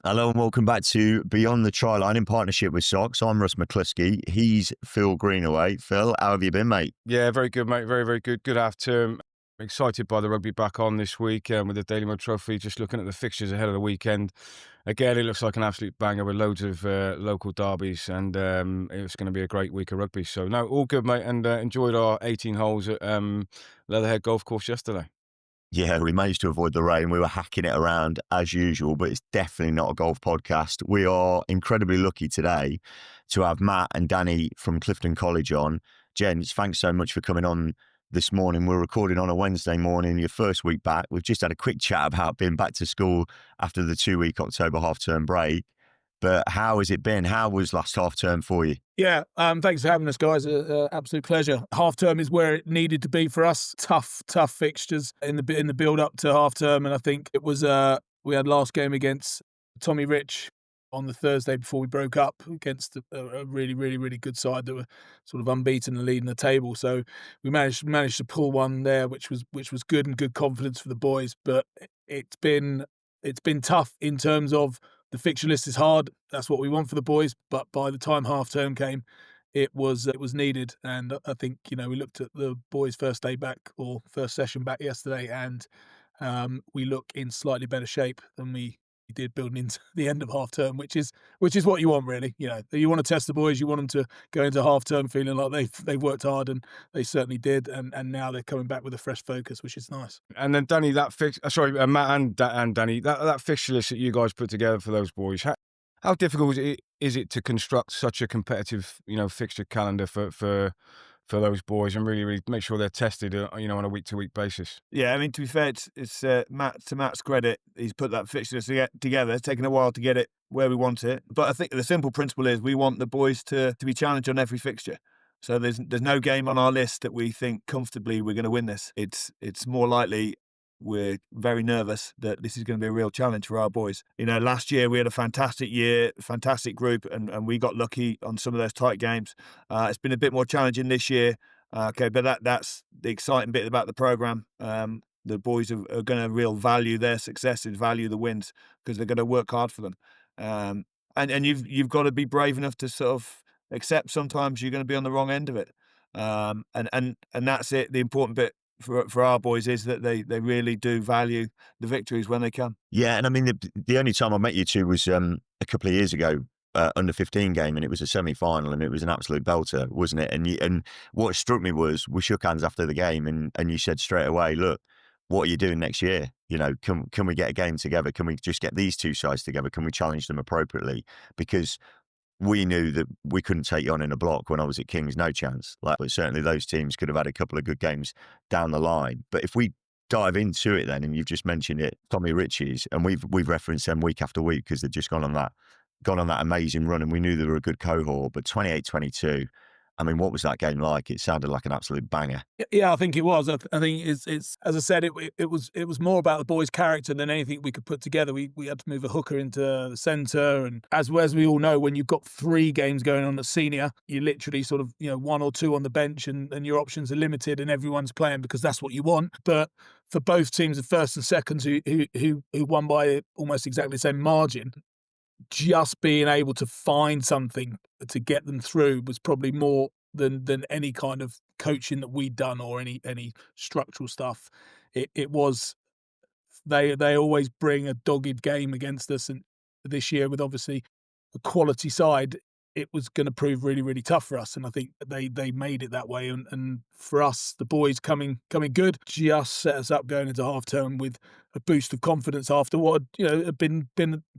Hello and welcome back to Beyond the Try Line in partnership with SOCS. I'm Russ McCluskey. He's Phil Greenaway. Phil, how have you been, mate? Yeah, very good, mate. Very, very good. Good afternoon. Excited by the rugby back on this week with the Daily Mail Trophy. Just looking at the fixtures ahead of the weekend. Again, it looks like an absolute banger with loads of local derbies, and it's going to be a great week of rugby. So, no, all good, mate, and enjoyed our 18 holes at Leatherhead Golf Course yesterday. Yeah, we managed to avoid the rain. We were hacking it around as usual, but it's definitely not a golf podcast. We are incredibly lucky today to have Matt and Danny from Clifton College on. Gents, thanks so much for coming on this morning. We're recording on a Wednesday morning, your first week back. We've just had a quick chat about being back to school after the 2-week October half-term break. But how has it been? How was last half-term for you? Yeah, thanks for having us, guys. Absolute pleasure. Half term is where it needed to be for us. Tough fixtures in the build up to half term, and I think it was we had last game against Tommy Rich on the Thursday before we broke up against a really good side that were sort of unbeaten and leading the table. So we managed to pull one there, which was good and good confidence for the boys. But it's been tough in terms of the fixture list is hard. That's what we want for the boys. But by the time half term came, it was needed. And I think we looked at the boys' first day back or first session back yesterday, and we look in slightly better shape than we did building into the end of half term, which is what you want, really. You want to test the boys. You want them to go into half term feeling like they've worked hard, and they certainly did. And now they're coming back with a fresh focus, which is nice. And then Danny, Matt and Danny, that fixture list that you guys put together for those boys, how difficult is it to construct such a competitive, fixture calendar for those boys and really make sure they're tested, on a week-to-week basis? Yeah, I mean, to be fair, it's Matt. To Matt's credit, he's put that fixture list together. It's taken a while to get it where we want it, but I think the simple principle is we want the boys to be challenged on every fixture. So there's no game on our list that we think comfortably we're going to win this. It's more likely we're very nervous that this is going to be a real challenge for our boys. Last year we had a fantastic year, fantastic group, and we got lucky on some of those tight games. It's been a bit more challenging this year. But that's the exciting bit about the program. The boys are going to real value their successes, value the wins, because they're going to work hard for them. And you've got to be brave enough to sort of accept sometimes you're going to be on the wrong end of it. And that's it. The important bit for our boys is that they really do value the victories when they come. Yeah, and I mean, the only time I met you two was a couple of years ago, under 15 game, and it was a semi-final, and it was an absolute belter, wasn't it? And what struck me was we shook hands after the game, and you said straight away, look, what are you doing next year? Can we get a game together? Can we just get these two sides together? Can we challenge them appropriately? Because we knew that we couldn't take you on in a block when I was at Kings, no chance. But certainly those teams could have had a couple of good games down the line. But if we dive into it then, and you've just mentioned it, Tommy Ritchie's, and we've referenced them week after week because they've just gone on that amazing run, and we knew they were a good cohort. But 28-22, I mean, what was that game like? It sounded like an absolute banger. Yeah, I think it was. I think it's as I said, it was more about the boys' character than anything we could put together. We had to move a hooker into the centre, and as we all know, when you've got 3 games going on at senior, you literally sort of 1 or 2 on the bench, and your options are limited, and everyone's playing because that's what you want. But for both teams, the first and seconds, who won by almost exactly the same margin, just being able to find something to get them through was probably more than any kind of coaching that we'd done or any structural stuff. It was they always bring a dogged game against us, and this year with obviously a quality side, it was going to prove really tough for us, and I think they made it that way. And for us, the boys coming good just set us up going into half term with a boost of confidence after what had been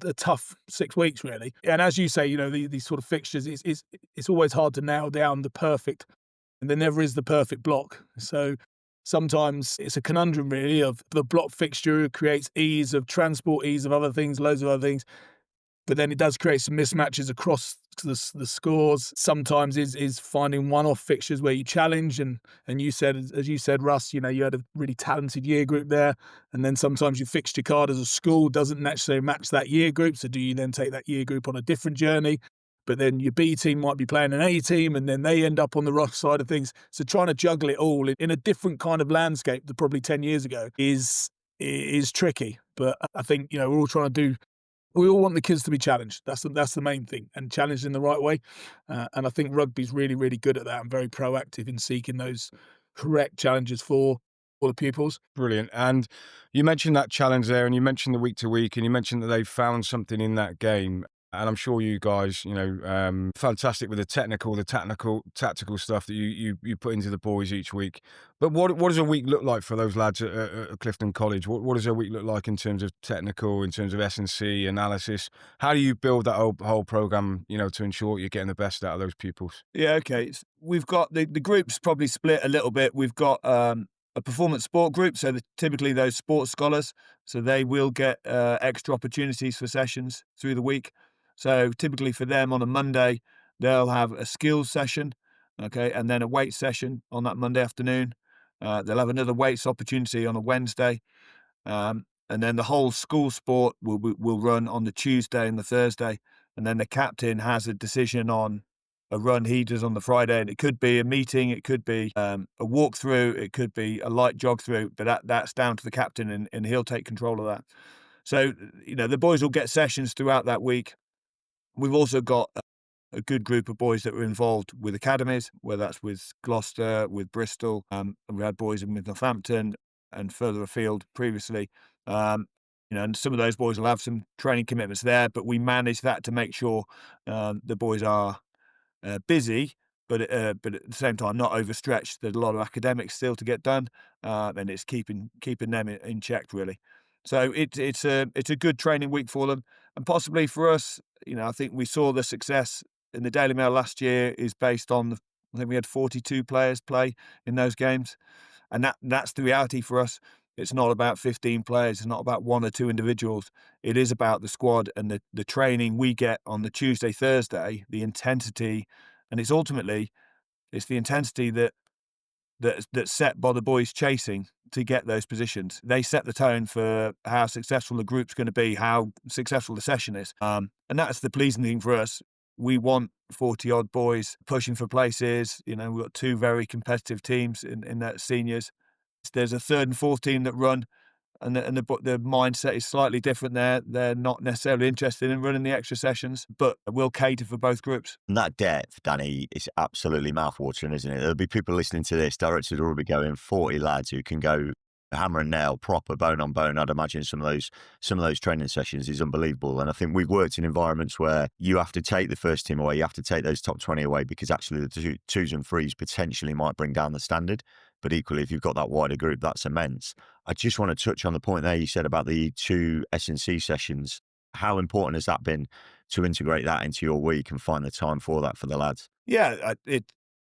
a tough 6 weeks really. And as you say, these sort of fixtures, it's always hard to nail down the perfect, and there never is the perfect block. So sometimes it's a conundrum really of the block fixture creates ease of transport, ease of other things, loads of other things. But then it does create some mismatches across the scores. Sometimes is finding one-off fixtures where you challenge, and you said, as you said, Russ, you had a really talented year group there, and then sometimes your fixture card as a school doesn't necessarily match that year group. So do you then take that year group on a different journey? But then your B team might be playing an A team, and then they end up on the rough side of things. So trying to juggle it all in a different kind of landscape than probably 10 years ago is tricky. But I think we're all trying to do We all want the kids to be challenged. That's the main thing, and challenged in the right way. And I think rugby's really, really good at that and very proactive in seeking those correct challenges for the pupils. Brilliant. And you mentioned that challenge there, and you mentioned the week to week, and you mentioned that they found something in that game. And I'm sure you guys, fantastic with the tactical stuff that you put into the boys each week. But what does a week look like for those lads at Clifton College? What does a week look like in terms of technical, in terms of S&C analysis? How do you build that whole program, to ensure you're getting the best out of those pupils? Yeah, okay. We've got the groups probably split a little bit. We've got a performance sport group, so typically those sports scholars, so they will get extra opportunities for sessions through the week. So typically for them on a Monday, they'll have a skills session, okay, and then a weight session on that Monday afternoon. They'll have another weights opportunity on a Wednesday, and then the whole school sport will run on the Tuesday and the Thursday, and then the captain has a decision on a run he does on the Friday, and it could be a meeting, it could be a walkthrough, it could be a light jog through, but that's down to the captain, and he'll take control of that. So, the boys will get sessions throughout that week. We've also got a good group of boys that were involved with academies, whether that's with Gloucester, with Bristol. And we had boys in with Northampton and further afield previously. And some of those boys will have some training commitments there, but we manage that to make sure the boys are busy, but at the same time not overstretched. There's a lot of academics still to get done, and it's keeping them in check really. So it's a good training week for them, and possibly for us. I think we saw the success in the Daily Mail last year is based on I think we had 42 players play in those games, and that's the reality for us. It's not about 15 players. It's not about one or two individuals. It is about the squad and the training we get on the Tuesday, Thursday, the intensity, and it's the intensity that's set by the boys chasing to get those positions. They set the tone for how successful the group's going to be, how successful the session is. And that's the pleasing thing for us. We want 40-odd boys pushing for places. We've got two very competitive teams in that seniors. There's a third and fourth team that run, and the mindset is slightly different there. They're not necessarily interested in running the extra sessions, but we'll cater for both groups. And that depth, Danny, is absolutely mouthwatering, isn't it? There'll be people listening to this, directors will be going 40 lads who can go hammer and nail, proper bone on bone. I'd imagine some of those training sessions is unbelievable. And I think we've worked in environments where you have to take the first team away, you have to take those top 20 away, because actually the twos and threes potentially might bring down the standard. But equally, if you've got that wider group, that's immense. I just want to touch on the point there you said about the two S&C sessions. How important has that been to integrate that into your week and find the time for that for the lads? Yeah,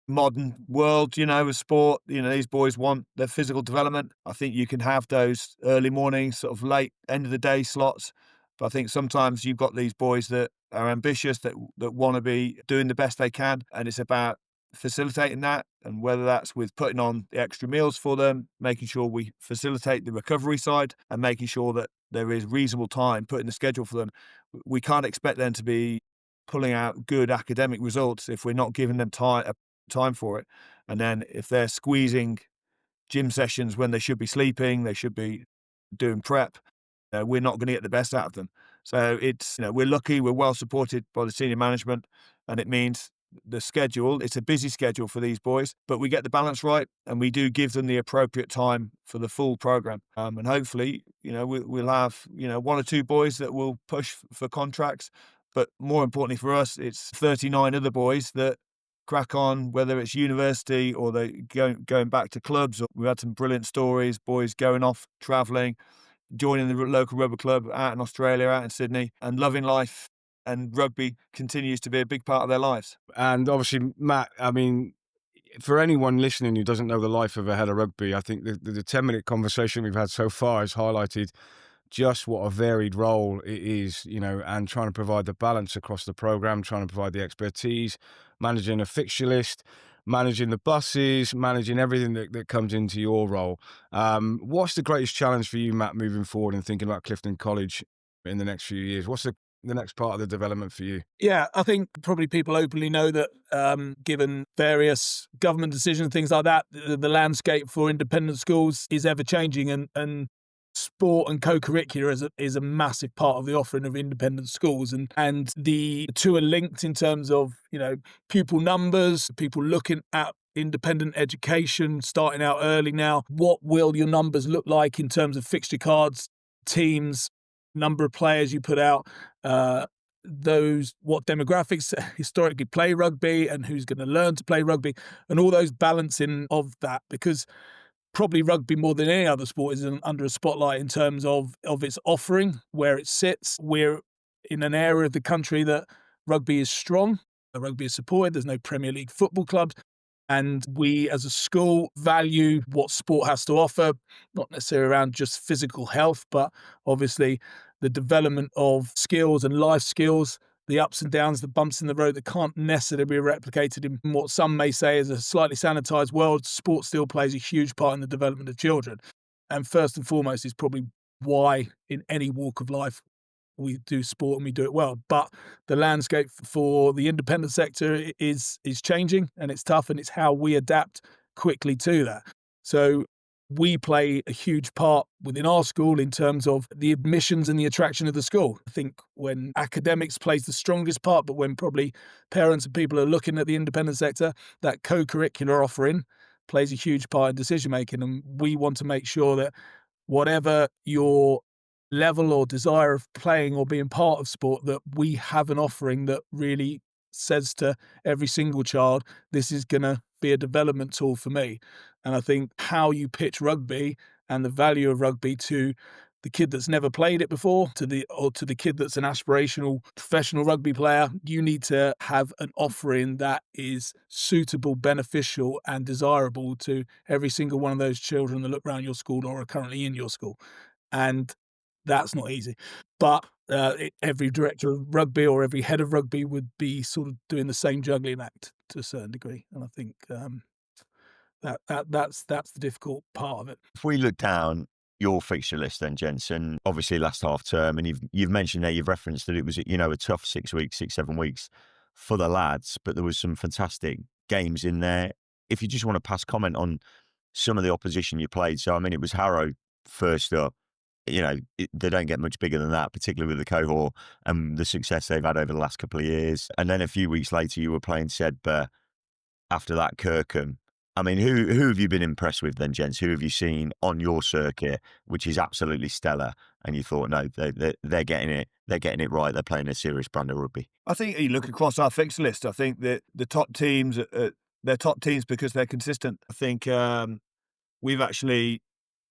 modern world, of sport, these boys want their physical development. I think you can have those early morning, sort of late end of the day slots. But I think sometimes you've got these boys that are ambitious, that want to be doing the best they can. And it's about facilitating that, and whether that's with putting on the extra meals for them, making sure we facilitate the recovery side, and making sure that there is reasonable time put in the schedule for them. We can't expect them to be pulling out good academic results if we're not giving them time for it. And then if they're squeezing gym sessions when they should be sleeping, they should be doing prep, we're not going to get the best out of them. So it's, we're lucky, we're well supported by the senior management, and it means the schedule, it's a busy schedule for these boys, but we get the balance right, and we do give them the appropriate time for the full program. And hopefully, we'll have, one or two boys that will push for contracts, but more importantly for us, it's 39 other boys that crack on, whether it's university or they going back to clubs. We've had some brilliant stories, boys going off, travelling, joining the local rugby club out in Australia, out in Sydney, and loving life. And rugby continues to be a big part of their lives. And obviously, Matt, I mean, for anyone listening who doesn't know the life of a head of rugby, I think the 10-minute conversation we've had so far has highlighted just what a varied role it is, and trying to provide the balance across the program, trying to provide the expertise, managing a fixture list, managing the buses, managing everything that comes into your role. What's the greatest challenge for you, Matt, moving forward and thinking about Clifton College in the next few years? What's the next part of the development for you? Yeah, I think probably people openly know that given various government decisions, things like that, the landscape for independent schools is ever changing, and sport and co-curricular is a massive part of the offering of independent schools, and the two are linked in terms of, you know, pupil numbers, people looking at independent education starting out early now. What will your numbers look like in terms of fixture cards, teams, number of players you put out, what demographics historically play rugby and who's going to learn to play rugby, and all those balancing of that, because probably rugby more than any other sport is under a spotlight in terms of its offering, where it sits. We're in an area of the country that rugby is strong, rugby is supported, there's no Premier League football clubs, and we as a school value what sport has to offer, not necessarily around just physical health, but obviously the development of skills and life skills, the ups and downs, the bumps in the road that can't necessarily be replicated in what some may say is a slightly sanitized world. Sport still plays a huge part in the development of children. And first and foremost is probably why in any walk of life we do sport and we do it well. But the landscape for the independent sector is changing, and it's tough, and it's how we adapt quickly to that. So we play a huge part within our school in terms of the admissions and the attraction of the school. I think when academics plays the strongest part, but when probably parents and people are looking at the independent sector, that co-curricular offering plays a huge part in decision making. And we want to make sure that whatever your level or desire of playing or being part of sport, that we have an offering that really says to every single child, this is going to be a development tool for me. And I think how you pitch rugby and the value of rugby to the kid that's never played it before, to the kid that's an aspirational professional rugby player, you need to have an offering that is suitable, beneficial and desirable to every single one of those children that look around your school or are currently in your school. And that's not easy. But every director of rugby or every head of rugby would be sort of doing the same juggling act to a certain degree. And I think that's the difficult part of it. If we look down your fixture list then, gents, and obviously last half term, and you've mentioned there, you've referenced that it was, you know, a tough 6 weeks, 7 weeks for the lads, but there was some fantastic games in there. If you just want to pass comment on some of the opposition you played. So, I mean, it was Harrow first up. You know, they don't get much bigger than that, particularly with the cohort and the success they've had over the last couple of years. And then a few weeks later, you were playing Sedbergh, after that Kirkham. I mean, who have you been impressed with then, gents? Who have you seen on your circuit, which is absolutely stellar? And you thought, no, they're getting it. They're getting it right. They're playing a serious brand of rugby. I think you look across our fixture list. I think that the top teams, they're top teams because they're consistent. I think we've actually,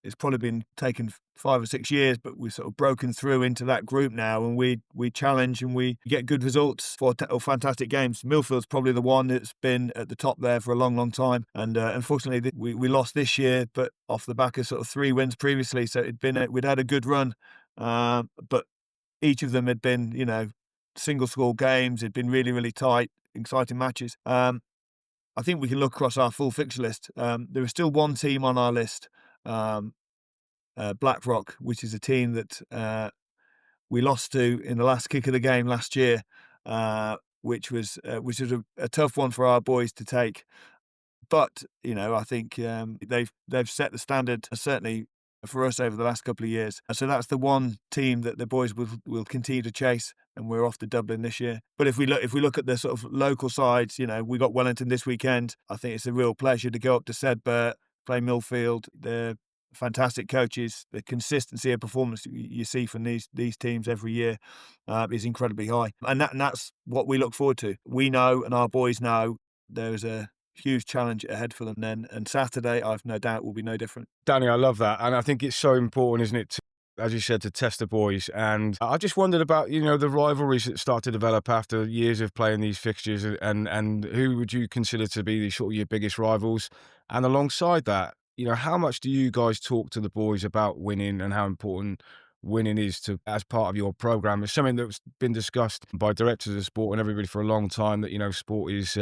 it's probably been taken 5 or 6 years, but we've sort of broken through into that group now, and we challenge and we get good results for fantastic games. Millfield's probably the one that's been at the top there for a long, long time, and unfortunately we lost this year, but off the back of sort of 3 wins previously, so we'd had a good run, but each of them had been, you know, single score games. It'd been really, really tight, exciting matches. I think we can look across our full fixture list. There is still one team on our list, Blackrock, which is a team that we lost to in the last kick of the game last year, which was a tough one for our boys to take. But you know, I think they've set the standard, certainly for us, over the last couple of years. And so that's the one team that the boys will continue to chase, and we're off to Dublin this year. But if we look at the sort of local sides, you know, we got Wellington this weekend. I think it's a real pleasure to go up to Sedbergh, play Millfield. They're fantastic coaches. The consistency of performance you see from these teams every year is incredibly high, and that's what we look forward to. We know, and our boys know, there's a huge challenge ahead for them then, and Saturday, I've no doubt, will be no different. Danny, I love that, and I think it's so important, isn't it, as you said, to test the boys. And I just wondered about, you know, the rivalries that start to develop after years of playing these fixtures, and who would you consider to be the sort of your biggest rivals? And alongside that, you know, how much do you guys talk to the boys about winning and how important winning is to as part of your program? It's something that's been discussed by directors of sport and everybody for a long time, that, you know, sport is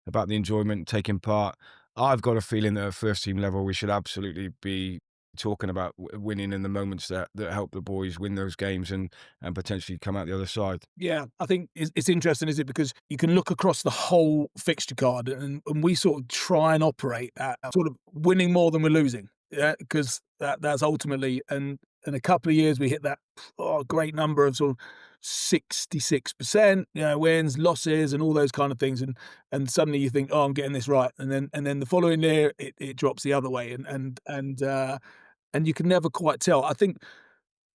about the enjoyment, taking part. I've got a feeling that at first team level, we should absolutely be talking about winning in the moments that help the boys win those games and potentially come out the other side. Yeah, I think it's interesting, is it? Because you can look across the whole fixture card, and we sort of try and operate at sort of winning more than we're losing. Yeah, because that's ultimately, and in a couple of years we hit that great number of sort of 66%, wins, losses, and all those kind of things, and suddenly you think, I'm getting this right, and then the following year it drops the other way, and you can never quite tell. I think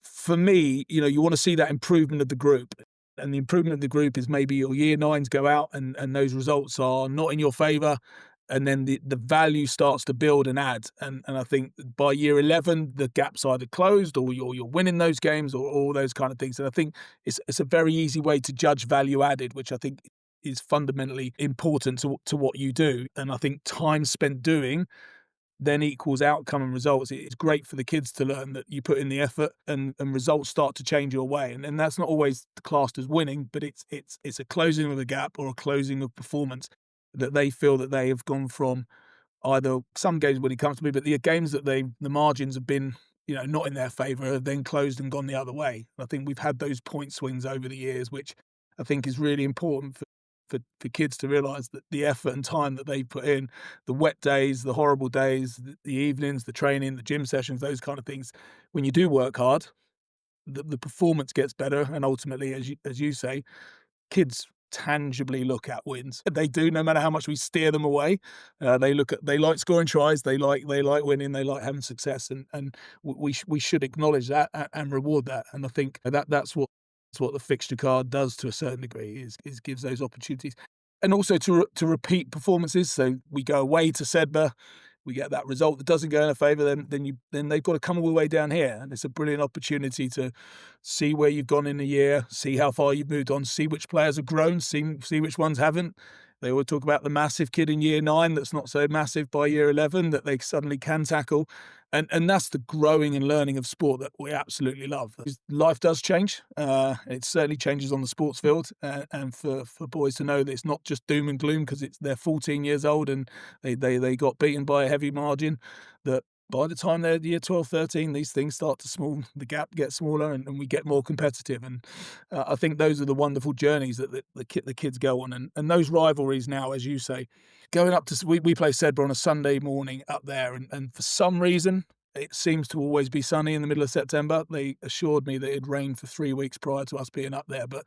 for me, you want to see that improvement of the group. And the improvement of the group is maybe your year nines go out and those results are not in your favour. And then the value starts to build and add. And I think by year 11, the gap's either closed or you're winning those games or all those kind of things. And I think it's a very easy way to judge value added, which I think is fundamentally important to what you do. And I think time spent doing then equals outcome and results. It's great for the kids to learn that you put in the effort and results start to change your way. And that's not always classed as winning, but it's a closing of a gap or a closing of performance that they feel that they have gone from either some games when it comes to me, but the games that the margins have been, not in their favour have then closed and gone the other way. I think we've had those point swings over the years, which I think is really important for kids to realise that the effort and time that they put in, the wet days, the horrible days, the evenings, the training, the gym sessions, those kind of things, when you do work hard, the performance gets better. And ultimately, as you say, kids tangibly look at wins. They do, no matter how much we steer them away. They like scoring tries, they like winning, they like having success, and we should acknowledge that and reward that. And I think that's what the fixture card does to a certain degree, is gives those opportunities. And also to repeat performances. So we go away to Sedbergh, we get that result that doesn't go in our favour, then they've got to come all the way down here. And it's a brilliant opportunity to see where you've gone in a year, see how far you've moved on, see which players have grown, see which ones haven't. They always talk about the massive kid in year 9 that's not so massive by year 11 that they suddenly can tackle. And that's the growing and learning of sport that we absolutely love. Life does change. It certainly changes on the sports field. And for boys to know that it's not just doom and gloom because they're 14 years old and they got beaten by a heavy margin, that by the time they're year 12, 13, these things start to the gap gets smaller and we get more competitive. And I think those are the wonderful journeys that the kids go on. And those rivalries now, as you say, going up to, we play Sedbergh on a Sunday morning up there. And for some reason, it seems to always be sunny in the middle of September. They assured me that it'd rained for 3 weeks prior to us being up there. But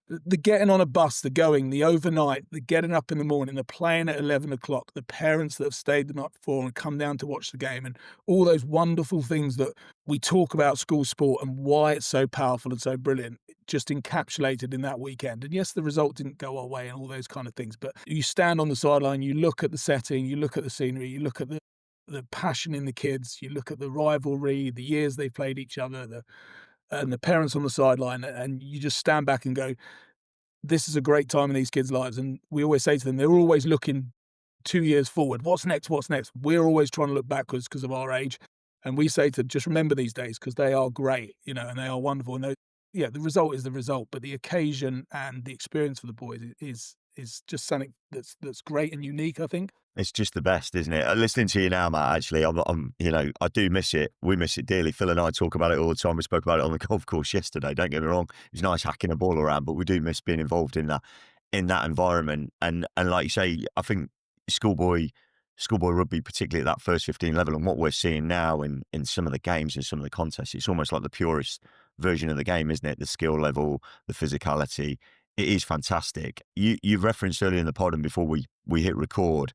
the getting on a bus, the going, the overnight, the getting up in the morning, the playing at 11 o'clock, the parents that have stayed the night before and come down to watch the game, and all those wonderful things that we talk about school sport and why it's so powerful and so brilliant, just encapsulated in that weekend. And yes, the result didn't go our way and all those kind of things, but you stand on the sideline, you look at the setting, you look at the scenery, you look at the passion in the kids, you look at the rivalry, the years they've played each other, and the parents on the sideline, and you just stand back and go, this is a great time in these kids' lives. And we always say to them, they're always looking 2 years forward. What's next? What's next? We're always trying to look backwards because of our age. And we say to them, just remember these days because they are great, and they are wonderful. And the result is the result, but the occasion and the experience for the boys is just something that's great and unique, I think. It's just the best, isn't it? Listening to you now, Matt, actually, I do miss it. We miss it dearly. Phil and I talk about it all the time. We spoke about it on the golf course yesterday. Don't get me wrong. It was nice hacking a ball around, but we do miss being involved in that environment. And like you say, I think schoolboy rugby, particularly at that first 15 level, and what we're seeing now in some of the games and some of the contests, it's almost like the purest version of the game, isn't it? The skill level, the physicality. It is fantastic. You've referenced earlier in the pod and before we hit record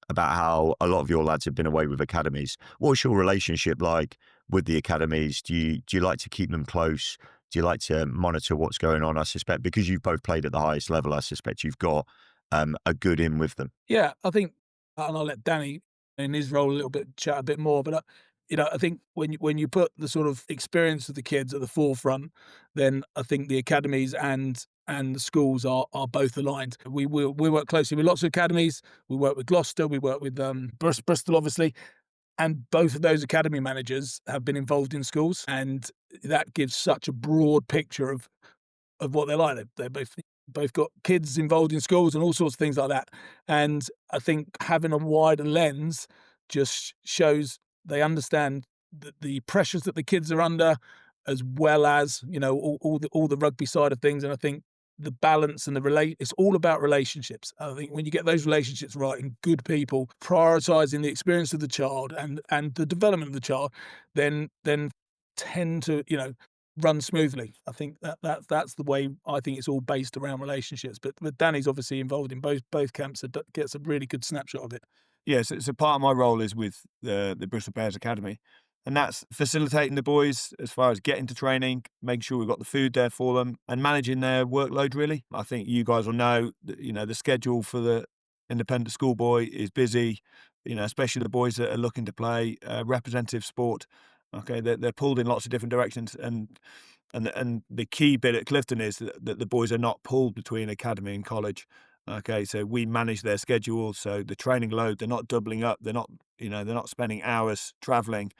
about how a lot of your lads have been away with academies. What's your relationship like with the academies? Do you like to keep them close? Do you like to monitor what's going on? I suspect because you've both played at the highest level, I suspect you've got a good in with them. Yeah, I think, and I'll let Danny in his role a little bit chat a bit more, but I think when you put the sort of experience of the kids at the forefront, then I think the academies and the schools are both aligned. We work closely with lots of academies. We work with Gloucester. We work with Bristol, obviously. And both of those academy managers have been involved in schools. And that gives such a broad picture of what they're like. They're both got kids involved in schools and all sorts of things like that. And I think having a wider lens just shows they understand the pressures that the kids are under, as well as, all the rugby side of things. And I think the balance and it's all about relationships. I think when you get those relationships right and good people prioritizing the experience of the child and the development of the child, then tend to, run smoothly. I think that's the way I think it's all based around relationships. But Danny's obviously involved in both camps and gets a really good snapshot of it. Yes, so part of my role is with the Bristol Bears Academy, and that's facilitating the boys as far as getting to training, making sure we've got the food there for them, and managing their workload. Really, I think you guys will know that the schedule for the independent schoolboy is busy. Especially the boys that are looking to play representative sport. Okay, they're pulled in lots of different directions, and the key bit at Clifton is that the boys are not pulled between academy and college. Okay, so we manage their schedule, so the training load, they're not doubling up, they're not spending hours travelling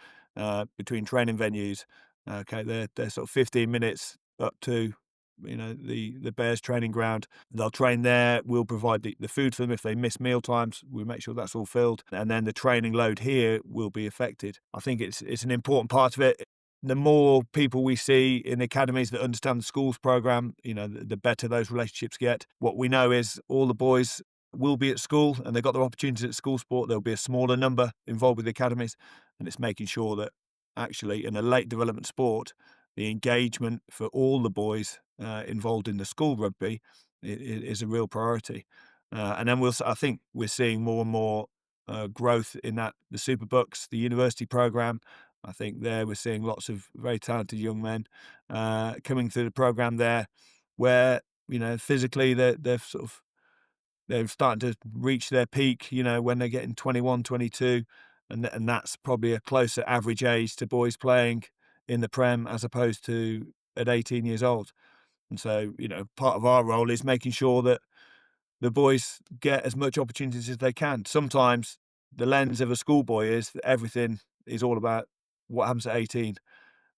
between training venues. Okay, they're sort of 15 minutes up to the Bears training ground. They'll train there. We'll provide the food for them if they miss meal times. We make sure that's all filled, and then the training load here will be affected. I think it's an important part of it. The more people we see in the academies that understand the schools program, the better those relationships get. What we know is all the boys will be at school and they've got their opportunities at school sport. There'll be a smaller number involved with the academies, and it's making sure that actually in a late development sport, the engagement for all the boys involved in the school rugby is a real priority. And then I think we're seeing more and more growth in the Superbucks, the university program. I think there we're seeing lots of very talented young men coming through the program there, where physically they're starting to reach their peak. When they're getting 21, 22, and that's probably a closer average age to boys playing in the Prem as opposed to at 18 years old. And so part of our role is making sure that the boys get as much opportunities as they can. Sometimes the lens of a schoolboy is that everything is all about what happens at 18,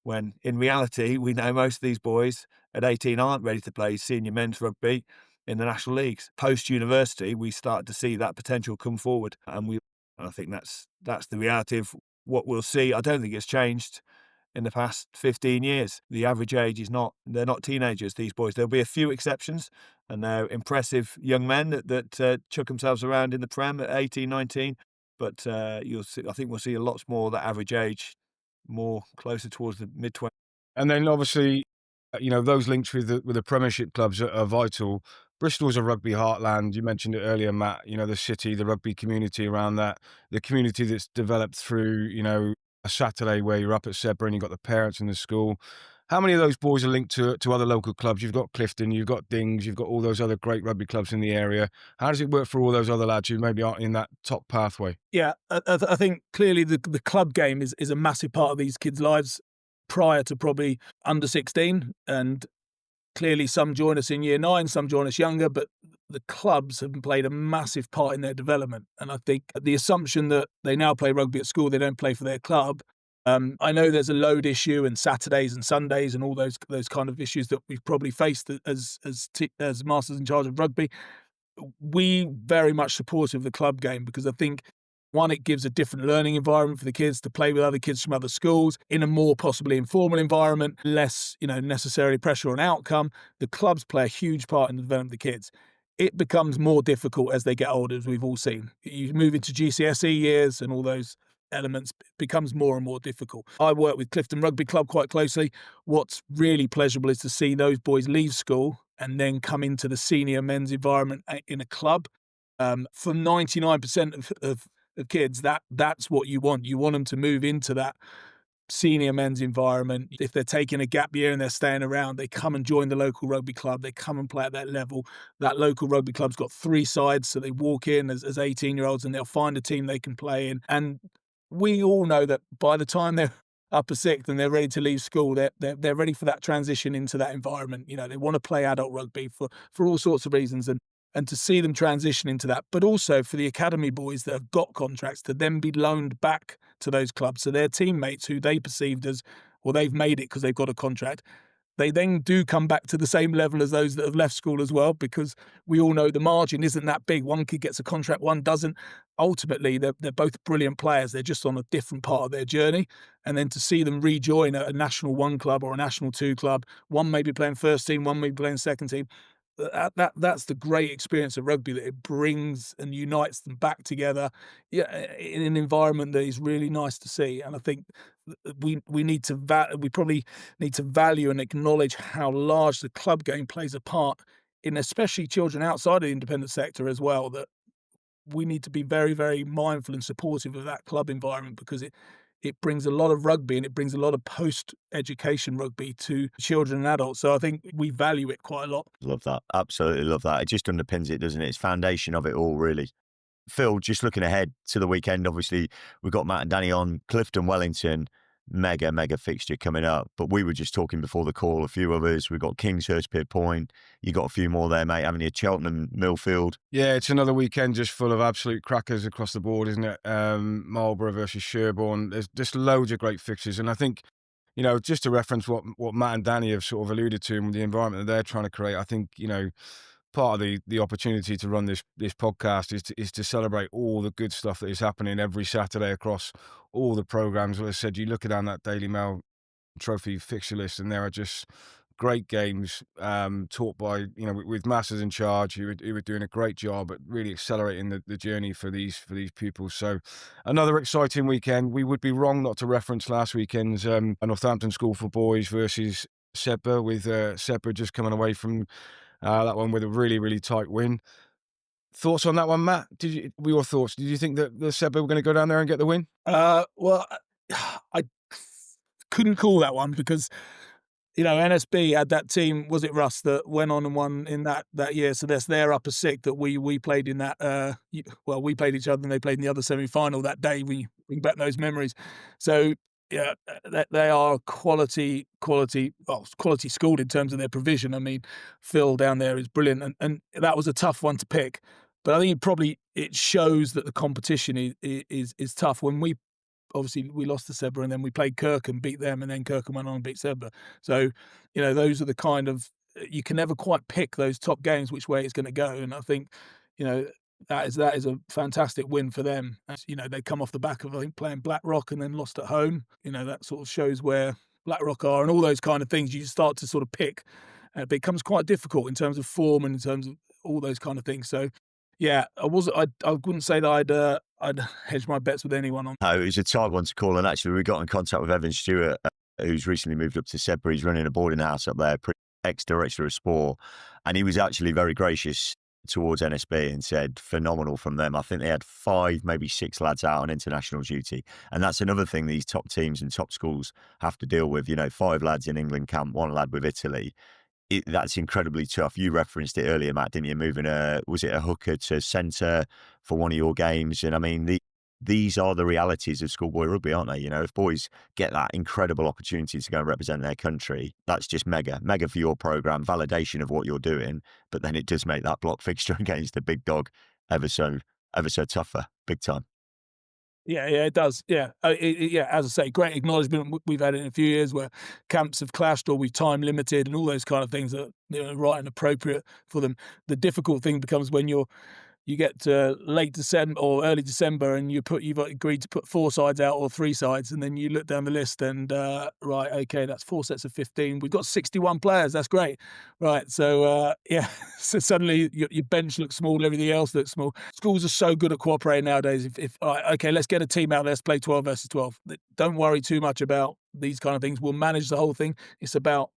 when in reality, we know most of these boys at 18 aren't ready to play senior men's rugby in the national leagues. Post-university, we start to see that potential come forward, and I think that's the reality of what we'll see. I don't think it's changed in the past 15 years. The average age they're not teenagers, these boys. There'll be a few exceptions, and they're impressive young men that chuck themselves around in the Prem at 18, 19. But I think we'll see a lot more of that average age, more closer towards the mid-20s. And then obviously, those links with the Premiership clubs are vital. Bristol's a rugby heartland. You mentioned it earlier, Matt. The city, the rugby community around that, the community that's developed through, a Saturday where you're up at Sedbergh and you've got the parents in the school. How many of those boys are linked to other local clubs? You've got Clifton, you've got Dings, you've got all those other great rugby clubs in the area. How does it work for all those other lads who maybe aren't in that top pathway? Yeah, I think clearly the club game is a massive part of these kids' lives prior to probably under 16. And clearly some join us in year 9, some join us younger, but the clubs have played a massive part in their development. And I think the assumption that they now play rugby at school, they don't play for their club. I know there's a load issue and Saturdays and Sundays and all those kind of issues that we've probably faced as masters in charge of rugby. We very much supportive of the club game because I think, one, it gives a different learning environment for the kids to play with other kids from other schools in a more possibly informal environment, less, necessarily pressure on outcome. The clubs play a huge part in the development of the kids. It becomes more difficult as they get older, as we've all seen. You move into GCSE years and all those elements, it becomes more and more difficult. I work with Clifton Rugby Club quite closely. What's really pleasurable is to see those boys leave school and then come into the senior men's environment in a club. For 99% of kids, that's what you want. You want them to move into that senior men's environment. If they're taking a gap year and they're staying around, they come and join the local rugby club. They come and play at that level. That local rugby club's got 3 sides, so they walk in as 18-year-olds and they'll find a team they can play in. And we all know that by the time they're upper 6th and they're ready to leave school, they're ready for that transition into that environment. They want to play adult rugby for all sorts of reasons. And to see them transition into that, but also for the academy boys that have got contracts to then be loaned back to those clubs. So their teammates who they perceived as, well, they've made it because they've got a contract, they then do come back to the same level as those that have left school as well, because we all know the margin isn't that big. One kid gets a contract, one doesn't. Ultimately, they're both brilliant players. They're just on a different part of their journey. And then to see them rejoin a National 1 club or a National 2 club, one may be playing first team, one may be playing second team, that's the great experience of rugby, that it brings and unites them back together, in an environment that is really nice to see. And I think we need to we probably need to value and acknowledge how large the club game plays a part in, especially children outside of the independent sector as well. That we need to be very, very mindful and supportive of that club environment, because it brings a lot of rugby and it brings a lot of post-education rugby to children and adults. So I think we value it quite a lot. Love that. Absolutely love that. It just underpins it, doesn't it? It's foundation of it all, really. Phil, just looking ahead to the weekend, obviously we've got Matt and Danny on. Clifton, Wellington, mega fixture coming up. But we were just talking before the call, a few others. We've got Kingshurst, Pitt Point. You got a few more there, mate, haven't you? Cheltenham, Millfield. Yeah, it's another weekend just full of absolute crackers across the board, isn't it? Marlborough versus Sherborne. There's just loads of great fixtures. And I think, just to reference what Matt and Danny have sort of alluded to and the environment that they're trying to create, I think, part of the opportunity to run this podcast is to celebrate all the good stuff that is happening every Saturday across all the programmes. As I said, you look down that Daily Mail Trophy fixture list, and there are just great games taught by with masters in charge who are doing a great job at really accelerating the journey for these pupils. So another exciting weekend. We would be wrong not to reference last weekend's Northampton School for Boys versus Sedbergh, with Sedbergh just coming away from that one with a really tight win. Thoughts on that one, Matt? Your thoughts? Did you think that the Sedbergh were going to go down there and get the win? Well, I couldn't call that one, because NSB had that team, was it Russ, that went on and won in that year? So that's their upper six that we played in that. We played each other and they played in the other semi-final that day. We bring back those memories. So yeah, they are quality schooled in terms of their provision. I mean, Phil down there is brilliant, and that was a tough one to pick. But I think it shows that the competition is tough. When we lost to Sedbergh, and then we played Kirk and beat them, and then Kirk went on and beat Sedbergh. So, those are the kind of, you can never quite pick those top games which way it's going to go. And I think, that is a fantastic win for them. As, they come off the back of, I think, playing Blackrock and then lost at home. That sort of shows where Blackrock are, and all those kind of things. You start to sort of pick. It becomes quite difficult in terms of form and in terms of all those kind of things. So, yeah, I wouldn't say that I'd hedge my bets with anyone on. No, it was a tight one to call. And actually, we got in contact with Evan Stewart, who's recently moved up to Sedbergh. He's running a boarding house up there, ex-director of sport. And he was actually very gracious towards NSB and said, phenomenal from them. I think they had 5, maybe 6 lads out on international duty. And that's another thing these top teams and top schools have to deal with. 5 lads in England camp, 1 lad with Italy. That's incredibly tough. You referenced it earlier, Matt, didn't you? Moving was it a hooker to centre for one of your games? And I mean, these are the realities of schoolboy rugby, aren't they? If boys get that incredible opportunity to go and represent their country, that's just mega for your programme, validation of what you're doing. But then it does make that block fixture against the big dog ever so tougher, big time. Yeah, it does. Yeah, as I say, great acknowledgement. We've had it in a few years where camps have clashed or we've time limited and all those kind of things that right and appropriate for them. The difficult thing becomes when you get to late December or early December and you've agreed to put 4 sides out or 3 sides, and then you look down the list and right, okay, that's 4 sets of 15. We've got 61 players. That's great, right? So so suddenly your bench looks small, everything else looks small. Schools are so good at cooperating nowadays. If okay, let's get a team out. Let's play 12 versus 12. Don't worry too much about these kind of things. We'll manage the whole thing. It's about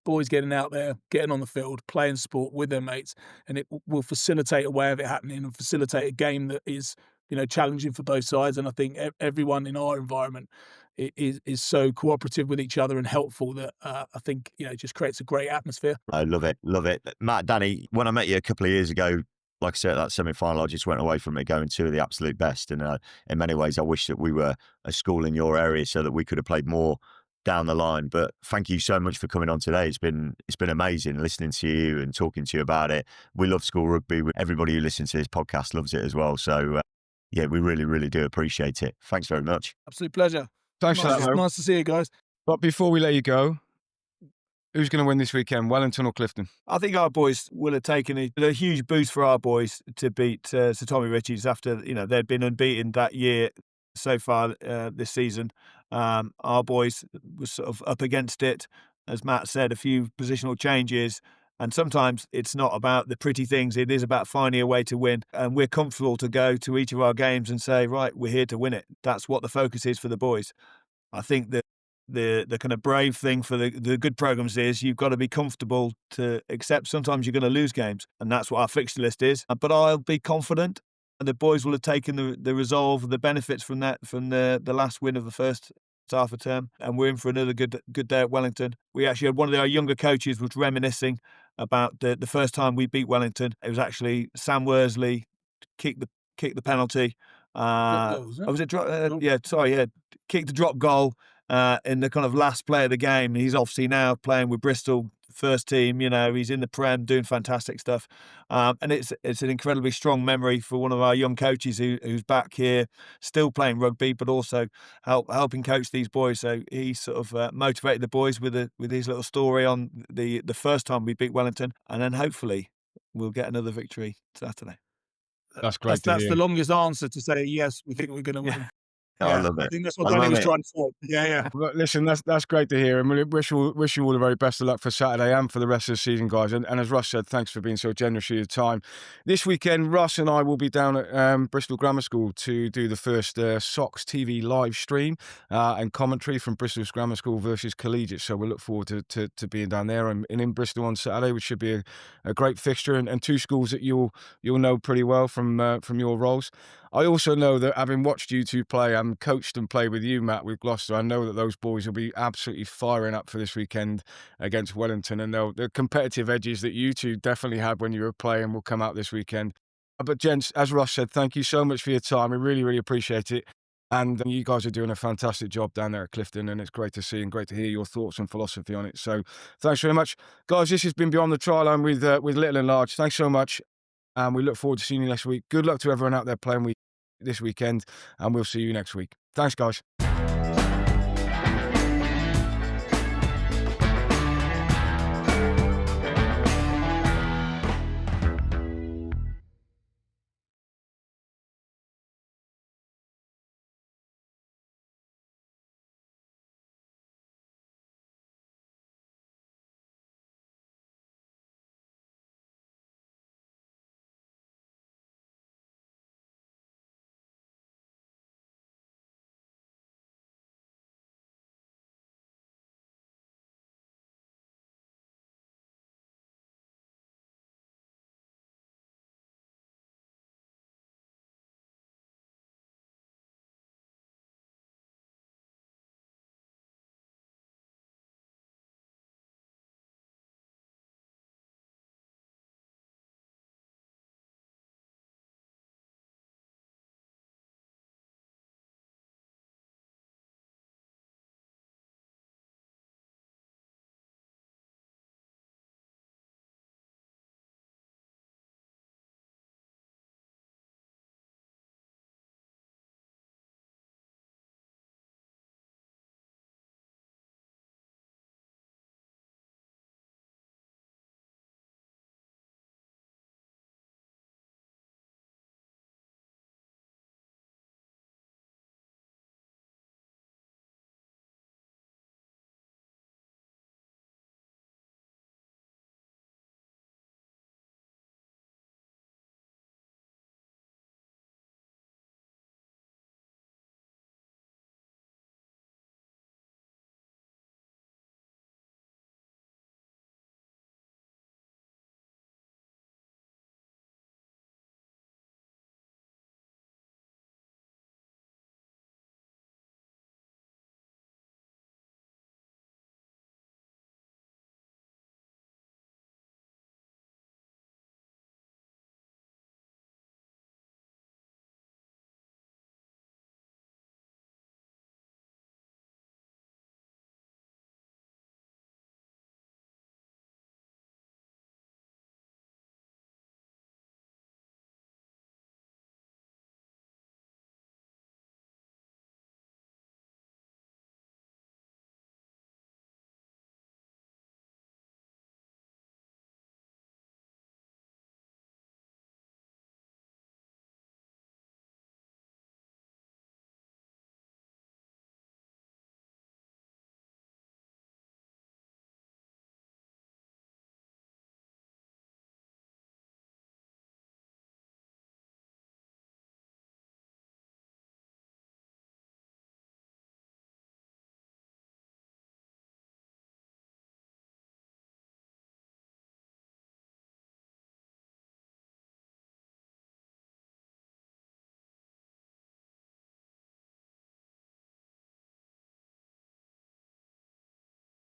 boys getting out there, getting on the field, playing sport with their mates, and it will facilitate a way of it happening and facilitate a game that is, challenging for both sides. And I think everyone in our environment is so cooperative with each other and helpful that I think, it just creates a great atmosphere. I love it. Matt, Danny, when I met you a couple of years ago, like I said, that semi-final, I just went away from it going 2 of the absolute best. And in many ways, I wish that we were a school in your area so that we could have played more down the line. But thank you so much for coming on today. It's been amazing listening to you and talking to you about it. We love school rugby. Everybody who listens to this podcast loves it as well. So yeah, we really do appreciate it. Thanks very much. Absolute pleasure. Thanks for that. Nice to see you guys. But before we let you go, who's going to win this weekend, Wellington or Clifton? I think our boys will have taken a huge boost for our boys to beat Sir Tommy Ritchie's after they'd been unbeaten that year so far this season. Our boys were sort of up against it. As Matt said, a few positional changes. And sometimes it's not about the pretty things. It is about finding a way to win. And we're comfortable to go to each of our games and say, right, we're here to win it. That's what the focus is for the boys. I think that the kind of brave thing for the good programs is you've got to be comfortable to accept sometimes you're going to lose games. And that's what our fixture list is. But I'll be confident. And the boys will have taken the resolve, the benefits from that, from the last win of the first half of term, and we're in for another good day at Wellington. We actually had one of our younger coaches was reminiscing about the first time we beat Wellington. It was actually Sam Worsley kicked the penalty. Was it kicked the drop goal in the kind of last play of the game. He's obviously now playing with Bristol first team. He's in the Prem doing fantastic stuff, and it's an incredibly strong memory for one of our young coaches who's back here still playing rugby, but also helping coach these boys. So he sort of motivated the boys with his little story on the first time we beat Wellington, and then hopefully we'll get another victory Saturday. That's great. That's the longest answer to say yes. We think we're going to win. I love it. I think that's what Danny was trying to say. Yeah. Well, listen, that's great to hear, and we wish you all the very best of luck for Saturday and for the rest of the season, guys. And as Russ said, thanks for being so generous with your time. This weekend, Russ and I will be down at Bristol Grammar School to do the first SOCS TV live stream and commentary from Bristol's Grammar School versus Collegiate. So we'll look forward to being down there and in Bristol on Saturday, which should be a great fixture, and two schools that you'll know pretty well from your roles. I also know that having watched you two play and coached and played with you, Matt, with Gloucester, I know that those boys will be absolutely firing up for this weekend against Wellington, and the competitive edges that you two definitely had when you were playing will come out this weekend. But gents, as Russ said, thank you so much for your time. We really, really appreciate it. And you guys are doing a fantastic job down there at Clifton, and it's great to see and great to hear your thoughts and philosophy on it. So thanks very much. Guys, this has been Beyond the Try Line with Little and Large. Thanks so much. And we look forward to seeing you next week. Good luck to everyone out there playing this weekend, and we'll see you next week. Thanks, guys.